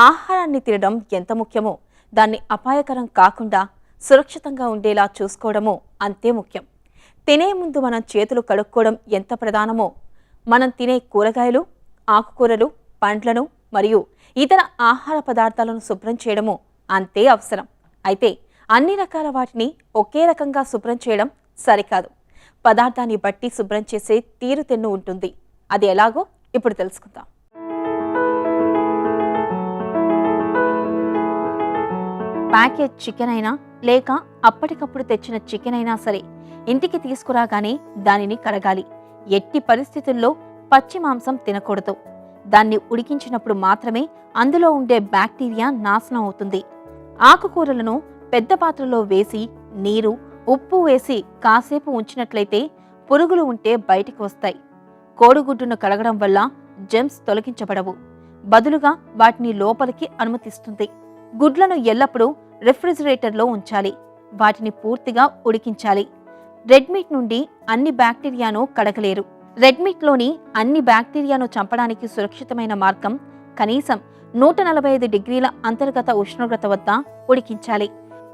ఆహారాన్ని తినడం ఎంత ముఖ్యమో దాన్ని అపాయకరం కాకుండా సురక్షితంగా ఉండేలా చూసుకోవడము అంతే ముఖ్యం. తినే ముందు మనం చేతులు కడుక్కోవడం ఎంత ప్రధానమో మనం తినే కూరగాయలు, ఆకుకూరలు, పండ్లను మరియు ఇతర ఆహార పదార్థాలను శుభ్రం చేయడము అంతే అవసరం. అయితే అన్ని రకాల వాటిని ఒకే రకంగా శుభ్రం చేయడం సరికాదు. పదార్థాన్ని బట్టి శుభ్రం చేసే తీరుతెన్ను ఉంటుంది. అది ఎలాగో ఇప్పుడు తెలుసుకుందాం. ప్యాకేజ్ చికెన్ అయినా లేక అప్పటికప్పుడు తెచ్చిన చికెన్ అయినా సరే ఇంటికి తీసుకురాగానే దానిని కడగాలి. ఎట్టి పరిస్థితుల్లో పచ్చి మాంసం తినకూడదు. దాన్ని ఉడికించినప్పుడు మాత్రమే అందులో ఉండే బ్యాక్టీరియా నాశనం అవుతుంది. ఆకుకూరలను పెద్ద పాత్రలో వేసి నీరు, ఉప్పు వేసి కాసేపు ఉంచినట్లయితే పురుగులు ఉంటే బయటికి వస్తాయి. కోడిగుడ్డును కడగడం వల్ల జెమ్స్ తొలగించబడవు, బదులుగా వాటిని లోపలికి అనుమతిస్తుంది. గుడ్లను ఎల్లప్పుడూ రిఫ్రిజిరేటర్లో ఉంచాలి. వాటిని పూర్తిగా ఉడికించాలి. రెడ్ మీట్ నుండి అన్ని బ్యాక్టీరియాను కడగలేరు. రెడ్ మీట్లోని అన్ని బ్యాక్టీరియాను చంపడానికి సురక్షితమైన మార్గం కనీసం 145 డిగ్రీల అంతర్గత ఉష్ణోగ్రత వద్ద ఉడికించాలి.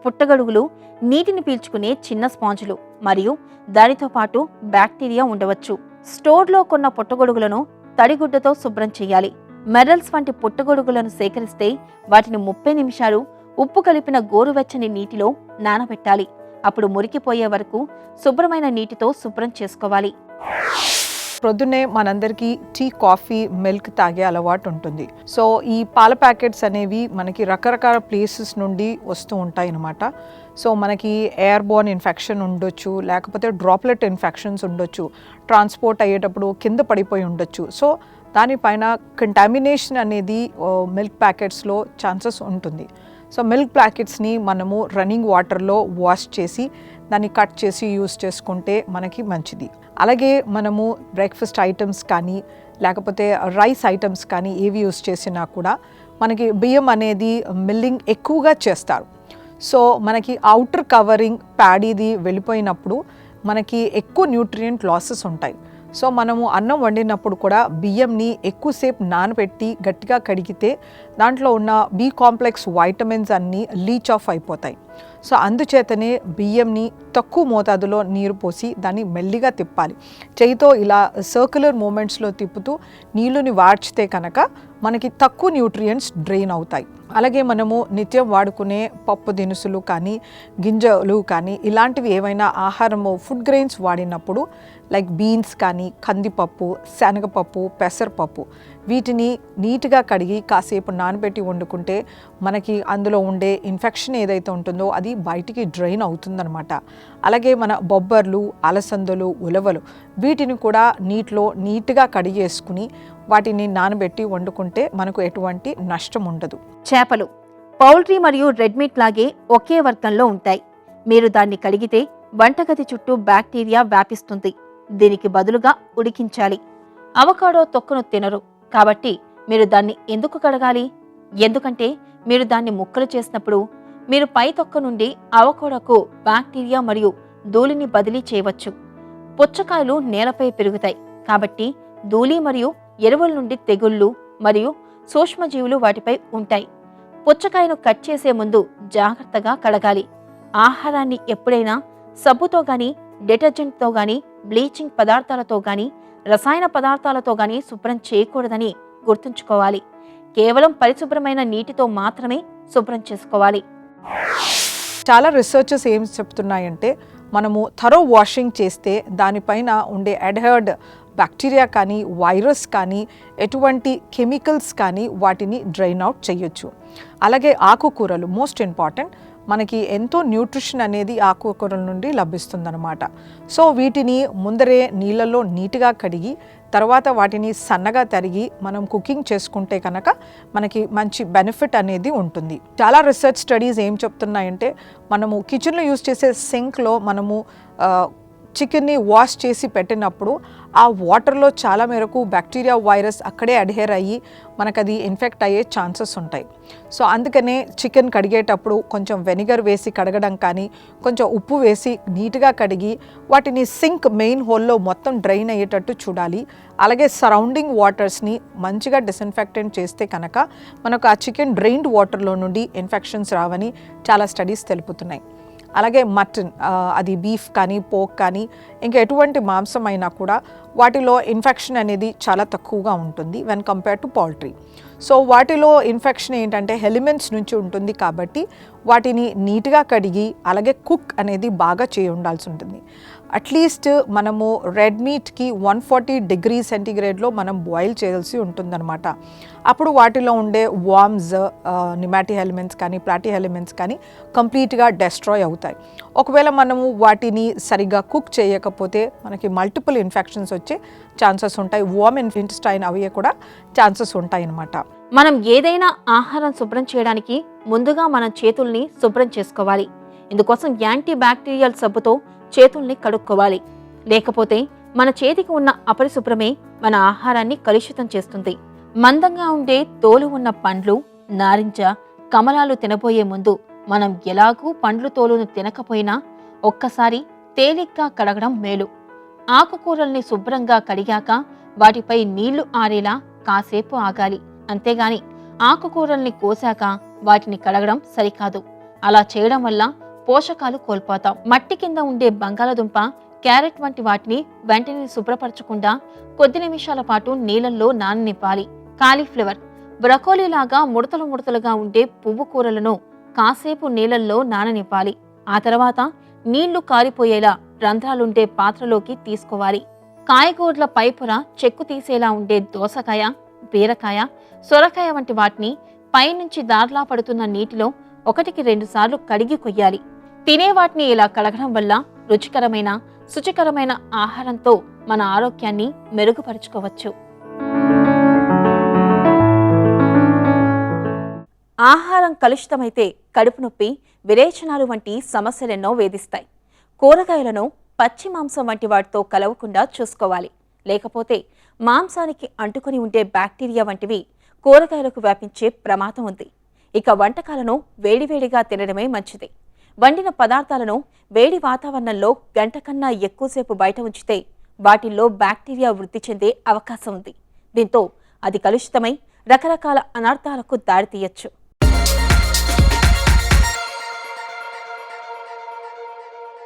పుట్టగొడుగులు నీటిని పీల్చుకునే చిన్న స్పాంజులు మరియు దానితో పాటు బ్యాక్టీరియా ఉండవచ్చు. స్టోర్లో కొన్న పుట్టగొడుగులను తడిగుడ్డతో శుభ్రం చేయాలి. మెరల్స్ వంటి పుట్టగొడుగులను సేకరిస్తే వాటిని 30 నిమిషాలు ఉప్పు కలిపిన గోరువెచ్చని నీటిలో నానబెట్టాలి. అప్పుడు మురికిపోయే వరకు శుభ్రమైన నీటితో శుభ్రం చేసుకోవాలి. ప్రొద్దునే మనందరికీ టీ, కాఫీ, మిల్క్ తాగే అలవాటు ఉంటుంది. సో ఈ పాల ప్యాకెట్స్ అనేవి మనకి రకరకాల ప్లేసెస్ నుండి వస్తూ ఉంటాయి అన్నమాట. సో మనకి ఎయిర్ బోర్న్ ఇన్ఫెక్షన్ ఉండొచ్చు, లేకపోతే డ్రాప్లెట్ ఇన్ఫెక్షన్స్ ఉండొచ్చు, ట్రాన్స్పోర్ట్ అయ్యేటప్పుడు కింద పడిపోయి ఉండొచ్చు. సో దానిపైన కంటామినేషన్ అనేది మిల్క్ ప్యాకెట్స్లో ఛాన్సెస్ ఉంటుంది. సో మిల్క్ ప్యాకెట్స్ని మనము రన్నింగ్ వాటర్లో వాష్ చేసి దాన్ని కట్ చేసి యూస్ చేసుకుంటే మనకి మంచిది. అలాగే మనము బ్రేక్ఫాస్ట్ ఐటమ్స్ కానీ లేకపోతే రైస్ ఐటమ్స్ కానీ ఏవి యూస్ చేసినా కూడా మనకి బియ్యం అనేది మిల్లింగ్ ఎక్కువగా చేస్తారు. సో మనకి అవుటర్ కవరింగ్ ప్యాడీది వెళ్ళిపోయినప్పుడు మనకి ఎక్కువ న్యూట్రియంట్ లాసెస్ ఉంటాయి. సో మనము అన్నం వండినప్పుడు కూడా బియ్యంని ఎక్కువసేపు నానబెట్టి గట్టిగా కడిగితే దాంట్లో ఉన్న బి కాంప్లెక్స్ వైటమిన్స్ అన్నీ లీచ్ ఆఫ్ అయిపోతాయి. సో అందుచేతనే బియ్యంని తక్కువ మోతాదులో నీరు పోసి దాన్ని మెల్లిగా తిప్పాలి. చేయితో ఇలా సర్క్యులర్ మూమెంట్స్లో తిప్పుతూ నీళ్ళని వార్చితే కనుక మనకి తక్కువ న్యూట్రియంట్స్ డ్రైన్ అవుతాయి. అలాగే మనము నిత్యం వాడుకునే పప్పు దినుసులు కానీ గింజలు కానీ ఇలాంటివి ఏవైనా ఆహారము ఫుడ్ గ్రెయిన్స్ వాడినప్పుడు లైక్ బీన్స్ కానీ కందిపప్పు, శనగపప్పు, పెసరపప్పు వీటిని నీట్గా కడిగి కాసేపు నానబెట్టి వండుకుంటే మనకి అందులో ఉండే ఇన్ఫెక్షన్ ఏదైతే ఉంటుందో అది బయటికి డ్రైన్ అవుతుందన్నమాట. అలాగే మన బొబ్బర్లు, అలసందలు, ఉలవలు వీటిని కూడా నీటిలో నీట్గా కడిగేసుకుని వాటిని నానబెట్టి వండుకుంటే మనకు ఎటువంటి నష్టం ఉండదు. చేపలు పౌల్ట్రీ మరియు రెడ్ మీట్ లాగే ఒకే వర్గంలో ఉంటాయి. మీరు దాన్ని కడిగితే వంటగది చుట్టూ బ్యాక్టీరియా వ్యాపిస్తుంది. దీనికి బదులుగా ఉడికించాలి. అవకాడో తొక్కను తినరు కాబట్టి మీరు దాన్ని ఎందుకు కడగాలి? ఎందుకంటే మీరు దాన్ని ముక్కలు చేసినప్పుడు మీరు పై తొక్క నుండి అవకాడోకు బ్యాక్టీరియా మరియు ధూళిని బదిలీ చేయవచ్చు. పుచ్చకాయలు నేలపై పెరుగుతాయి కాబట్టి ధూళి మరియు ఎరువుల నుండి తెగుళ్ళు మరియు సూక్ష్మజీవులు వాటిపై ఉంటాయి. పుచ్చకాయను కట్ చేసే ముందు జాగ్రత్తగా కడగాలి. ఆహారాన్ని ఎప్పుడైనా సబ్బుతో గాని, డిటర్జెంట్తో గాని, బ్లీచింగ్ పదార్థాలతో గాని, రసాయన పదార్థాలతో గాని శుభ్రం చేయకూడదని గుర్తుంచుకోవాలి. కేవలం పరిశుభ్రమైన నీటితో మాత్రమే శుభ్రం చేసుకోవాలి. చాలా రీసెర్చెస్ ఏం చెప్తున్నాయంటే మనము థరో వాషింగ్ చేస్తే దానిపైన ఉండే అడ్హర్డ్ బ్యాక్టీరియా కానీ, వైరస్ కానీ, ఎటువంటి కెమికల్స్ కానీ వాటిని డ్రైన్ అవుట్ చేయొచ్చు. అలాగే ఆకుకూరలు మోస్ట్ ఇంపార్టెంట్. మనకి ఎంతో న్యూట్రిషన్ అనేది ఆకుకూరల నుండి లభిస్తుందన్నమాట. సో వీటిని ముందరే నీళ్ళలో నీట్గా కడిగి తర్వాత వాటిని సన్నగా తరిగి మనం కుకింగ్ చేసుకుంటే కనుక మనకి మంచి బెనిఫిట్ అనేది ఉంటుంది. చాలా రీసెర్చ్ స్టడీస్ ఏం చెప్తున్నాయంటే మనము కిచెన్లో యూస్ చేసే సింక్లో మనము చికెన్ని వాష్ చేసి పెట్టినప్పుడు ఆ వాటర్లో చాలా మేరకు బ్యాక్టీరియా వైరస్ అక్కడే అడ్హేర్ అయ్యి మనకు అది ఇన్ఫెక్ట్ అయ్యే ఛాన్సెస్ ఉంటాయి. సో అందుకనే చికెన్ కడిగేటప్పుడు కొంచెం వెనిగర్ వేసి కడగడం కానీ, కొంచెం ఉప్పు వేసి నీట్గా కడిగి వాటిని సింక్ మెయిన్ హోల్లో మొత్తం డ్రైన్ అయ్యేటట్టు చూడాలి. అలాగే సరౌండింగ్ వాటర్స్ని మంచిగా డిస్ఇన్ఫెక్టెంట్ చేస్తే కనుక మనకు ఆ చికెన్ డ్రైన్డ్ వాటర్లో నుండి ఇన్ఫెక్షన్స్ రావని చాలా స్టడీస్ తెలుపుతున్నాయి. అలాగే మటన్, అది బీఫ్ కానీ పోక్ కానీ ఇంకా ఎటువంటి మాంసం అయినా కూడా వాటిలో ఇన్ఫెక్షన్ అనేది చాలా తక్కువగా ఉంటుంది when compare to poultry. So వాటిలో ఇన్ఫెక్షన్ ఏంటంటే ఎలిమెంట్స్ నుంచి ఉంటుంది కాబట్టి వాటిని నీట్గా కడిగి అలాగే కుక్ అనేది బాగా చేయి ఉండాల్సి ఉంటుంది. అట్లీస్ట్ మనము రెడ్ మీట్కి 140 డిగ్రీ సెంటీగ్రేడ్లో మనం బాయిల్ చేయాల్సి ఉంటుందన్నమాట. అప్పుడు వాటిలో ఉండే వార్మ్స్, నిమాటి ఎలిమెంట్స్ కానీ ప్లాటీ ఎలిమెంట్స్ కానీ కంప్లీట్గా డెస్ట్రాయ్ అవుతాయి. ఒకవేళ మనము వాటిని సరిగా కుక్ చేయకపోతే మనకి మల్టిపుల్ ఇన్ఫెక్షన్స్ వచ్చే ఛాన్సెస్ ఉంటాయి. వార్మ్ ఇంటెస్టైన్ అవి కూడా ఛాన్సెస్ ఉంటాయి అన్నమాట. మనం ఏదైనా ఆహారం శుభ్రం చేయడానికి ముందుగా మన చేతుల్ని శుభ్రం చేసుకోవాలి. ఇందుకోసం యాంటీ బ్యాక్టీరియల్ సబ్బుతో చేతుల్ని కడుక్కోవాలి. లేకపోతే మన చేతికి ఉన్న అపరిశుభ్రమే మన ఆహారాన్ని కలుషితం చేస్తుంది. మందంగా ఉండే తోలు ఉన్న పండ్లు, నారింజ, కమలాలు తినబోయే ముందు మనం ఎలాగూ పండ్లు తోలును తినకపోయినా ఒక్కసారి తేలిగ్గా కడగడం మేలు. ఆకుకూరల్ని శుభ్రంగా కడిగాక వాటిపై నీళ్లు ఆరేలా కాసేపు ఆగాలి. అంతేగాని ఆకుకూరల్ని కోసాక వాటిని కడగడం సరికాదు. అలా చేయడం వల్ల పోషకాలు కోల్పోతాం. మట్టి కింద ఉండే బంగాళదుంప, క్యారెట్ వంటి వాటిని వెంటనే శుభ్రపరచకుండా కొద్ది నిమిషాల పాటు నీళ్లలో నాననివ్వాలి. కాలీఫ్లవర్, బ్రకోలీ లాగా ముడతలు ముడతలుగా ఉండే పువ్వు కూరలను కాసేపు నీళ్లలో నాననివ్వాలి. ఆ తర్వాత నీళ్లు కారిపోయేలా రంధ్రాలుండే పాత్రలోకి తీసుకోవాలి. కాయగూరల పైపుర చెక్కు తీసేలా ఉండే దోసకాయ, బీరకాయ, సొరకాయ వంటి వాటిని పైనుంచి దార్లా పడుతున్న నీటిలో 1-2 సార్లు కడిగి కొయ్యాలి. తినేవాటిని ఇలా కడగడం వల్ల రుచికరమైన, శుచికరమైన ఆహారంతో మన ఆరోగ్యాన్ని మెరుగుపరుచుకోవచ్చు. ఆహారం కలుషితమైతే కడుపు నొప్పి, విరేచనాలు వంటి సమస్యలెన్నో వేధిస్తాయి. కూరగాయలను పచ్చి మాంసం వంటి వాటితో కలవకుండా చూసుకోవాలి. లేకపోతే మాంసానికి అంటుకొని ఉండే బ్యాక్టీరియా వంటివి కూరగాయలకు వ్యాపించే ప్రమాదం ఉంది. ఇక వంటకాలను వేడివేడిగా తినడమే మంచిది. వండిన పదార్థాలను వేడి వాతావరణంలో గంట కన్నా ఎక్కువసేపు బయట ఉంచితే వాటిల్లో బ్యాక్టీరియా వృద్ధి చెందే అవకాశం ఉంది. దీంతో అది కలుషితమై రకరకాల అనర్థాలకు దారితీయచ్చు.